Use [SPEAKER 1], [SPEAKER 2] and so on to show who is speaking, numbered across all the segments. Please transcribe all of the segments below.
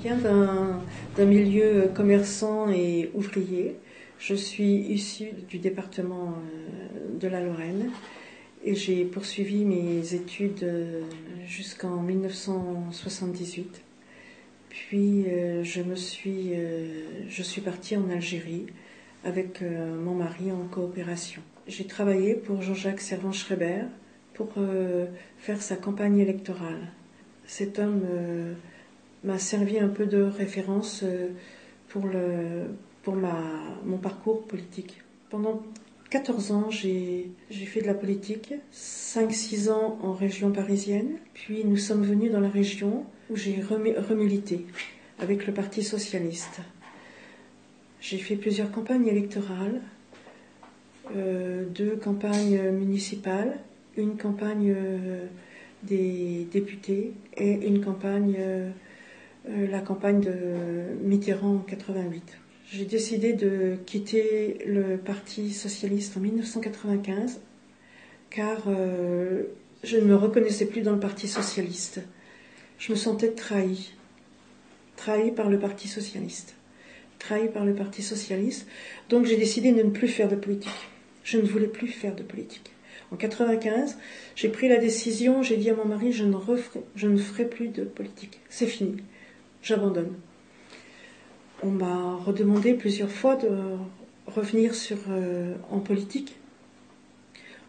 [SPEAKER 1] viens d'un milieu commerçant et ouvrier. Je suis issue du département de la Lorraine et j'ai poursuivi mes études jusqu'en 1978. Puis je suis partie en Algérie avec mon mari en coopération. J'ai travaillé pour Jean-Jacques Servan-Schreiber pour faire sa campagne électorale. Cet homme m'a servi un peu de référence pour mon parcours politique. Pendant 14 ans, j'ai fait de la politique, 5-6 ans en région parisienne, puis nous sommes venus dans la région où j'ai remilité avec le Parti socialiste. J'ai fait plusieurs campagnes électorales, 2 campagnes municipales, une campagne des députés et une campagne, la campagne de Mitterrand en 88. J'ai décidé de quitter le Parti socialiste en 1995 car je ne me reconnaissais plus dans le Parti socialiste. Je me sentais trahie par le Parti socialiste. Donc j'ai décidé de ne plus faire de politique. Je ne voulais plus faire de politique. En 1995, j'ai pris la décision, j'ai dit à mon mari, je ne ferai plus de politique. C'est fini, j'abandonne. On m'a redemandé plusieurs fois de revenir en politique.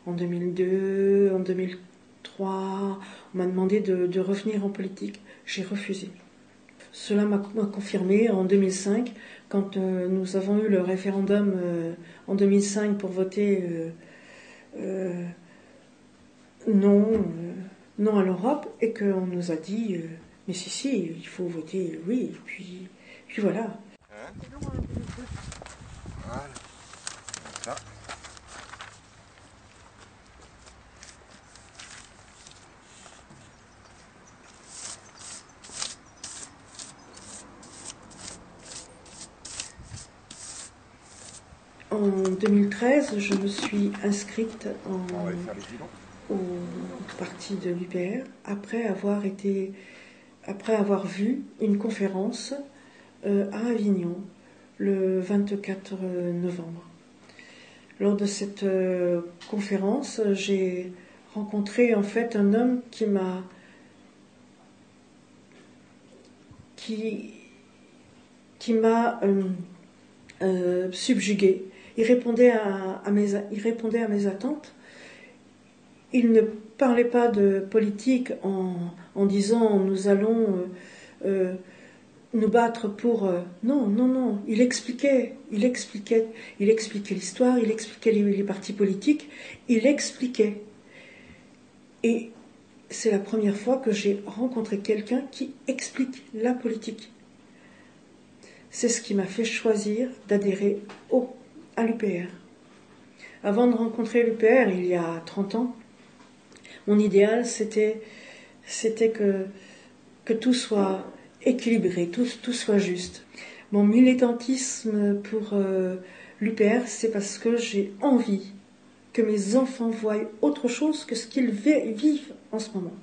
[SPEAKER 1] En 2002, en 2003, on m'a demandé de revenir en politique. J'ai refusé. Cela m'a confirmé en 2005, quand nous avons eu le référendum en 2005 pour voter non à l'Europe, et qu'on nous a dit mais si, il faut voter oui, et puis voilà.
[SPEAKER 2] Voilà, ça.
[SPEAKER 1] En 2013, je me suis inscrite au parti de l'UPR après avoir vu une conférence à Avignon le 24 novembre. Lors de cette conférence, j'ai rencontré en fait un homme qui m'a subjuguée. Il répondait à mes attentes. Il ne parlait pas de politique en disant nous allons nous battre pour... Non. Il expliquait l'histoire, il expliquait les partis politiques, il expliquait. Et c'est la première fois que j'ai rencontré quelqu'un qui explique la politique. C'est ce qui m'a fait choisir d'adhérer à l'UPR. Avant de rencontrer l'UPR, il y a 30 ans, mon idéal, c'était que tout soit équilibré, tout soit juste. Mon militantisme pour l'UPR, c'est parce que j'ai envie que mes enfants voient autre chose que ce qu'ils vivent en ce moment.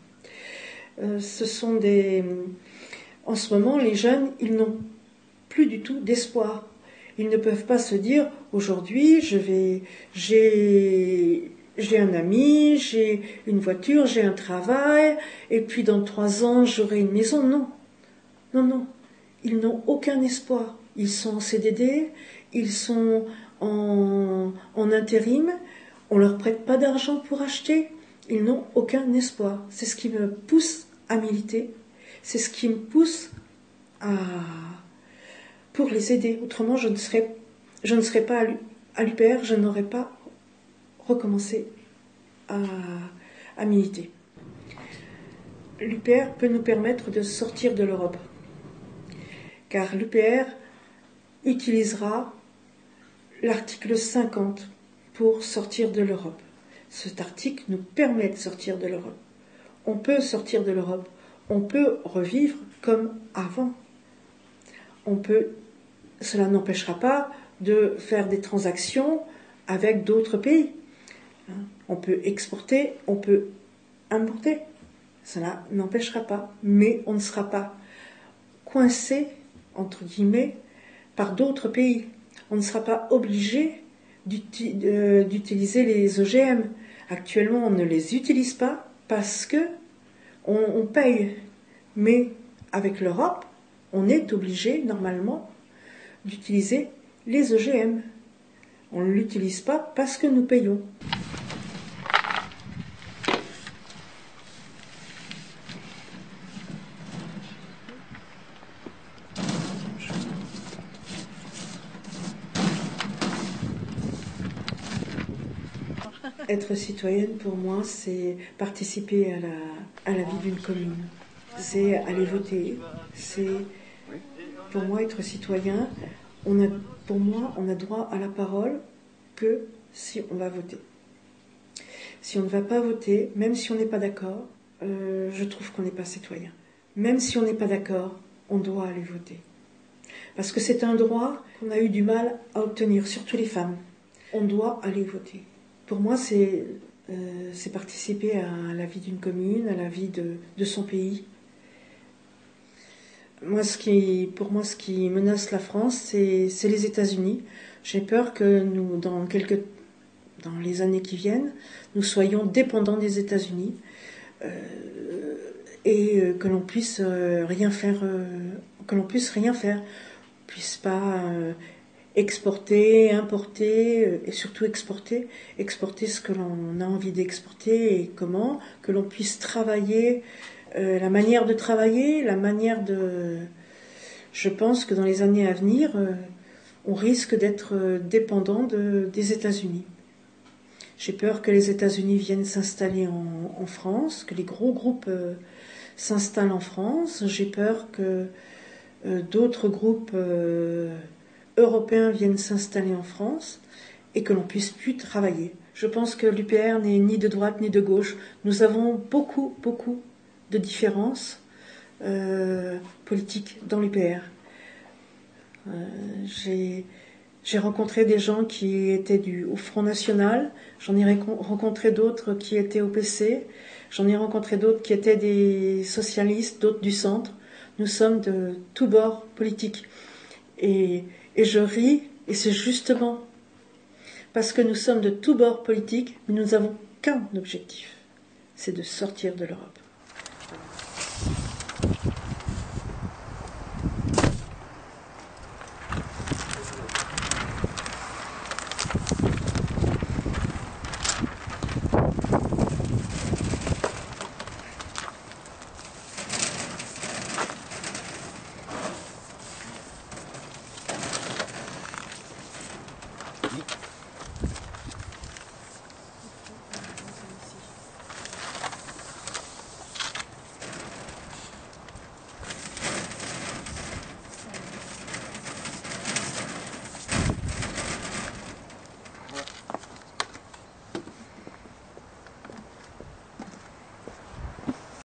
[SPEAKER 1] En ce moment, les jeunes, ils n'ont plus du tout d'espoir. Ils ne peuvent pas se dire, aujourd'hui, j'ai un ami, j'ai une voiture, j'ai un travail, et puis dans 3 ans, j'aurai une maison. Non. Ils n'ont aucun espoir. Ils sont en CDD, ils sont en intérim, on leur prête pas d'argent pour acheter. Ils n'ont aucun espoir. C'est ce qui me pousse à militer. C'est ce qui me pousse pour les aider. Autrement, je ne serais pas à l'UPR, je n'aurais pas recommencé à militer. L'UPR peut nous permettre de sortir de l'Europe, car l'UPR utilisera l'article 50 pour sortir de l'Europe. Cet article nous permet de sortir de l'Europe. On peut sortir de l'Europe, on peut revivre comme avant. Cela n'empêchera pas de faire des transactions avec d'autres pays. On peut exporter, on peut importer. Cela n'empêchera pas, mais on coincé, entre guillemets, par d'autres pays. On ne sera pas obligé d'utiliser les OGM. Actuellement, on ne les utilise pas parce que on paye. Mais avec l'Europe, on est obligé, normalement, d'utiliser les OGM. On ne l'utilise pas parce que nous payons. Être citoyenne, pour moi, c'est participer à la vie d'une commune. C'est aller voter. C'est, pour moi, être citoyen, pour moi, on a droit à la parole que si on va voter. Si on ne va pas voter, même si on n'est pas d'accord, je trouve qu'on n'est pas citoyen. Même si on n'est pas d'accord, on doit aller voter. Parce que c'est un droit qu'on a eu du mal à obtenir, surtout les femmes. On doit aller voter. Pour moi, c'est participer à la vie d'une commune, à la vie de son pays. Pour moi, ce qui menace la France, c'est les États-Unis. J'ai peur que nous, dans les années qui viennent, nous soyons dépendants des États-Unis et que l'on puisse rien faire, puisse pas exporter, importer et surtout exporter ce que l'on a envie d'exporter et comment, que l'on puisse travailler, la manière de travailler, Je pense que dans les années à venir, on risque d'être dépendant des États-Unis. J'ai peur que les États-Unis viennent s'installer en France, que les gros groupes s'installent en France. J'ai peur que d'autres groupes européens viennent s'installer en France et que l'on puisse plus travailler. Je pense que l'UPR n'est ni de droite ni de gauche. Nous avons beaucoup de différences politiques dans l'UPR. J'ai rencontré des gens qui étaient au Front National, j'en ai rencontré d'autres qui étaient au PC, j'en ai rencontré d'autres qui étaient des socialistes, d'autres du centre. Nous sommes de tous bords politiques. Et je ris, et c'est justement parce que nous sommes de tous bords politiques, mais nous n'avons qu'un objectif, c'est de sortir de l'Europe.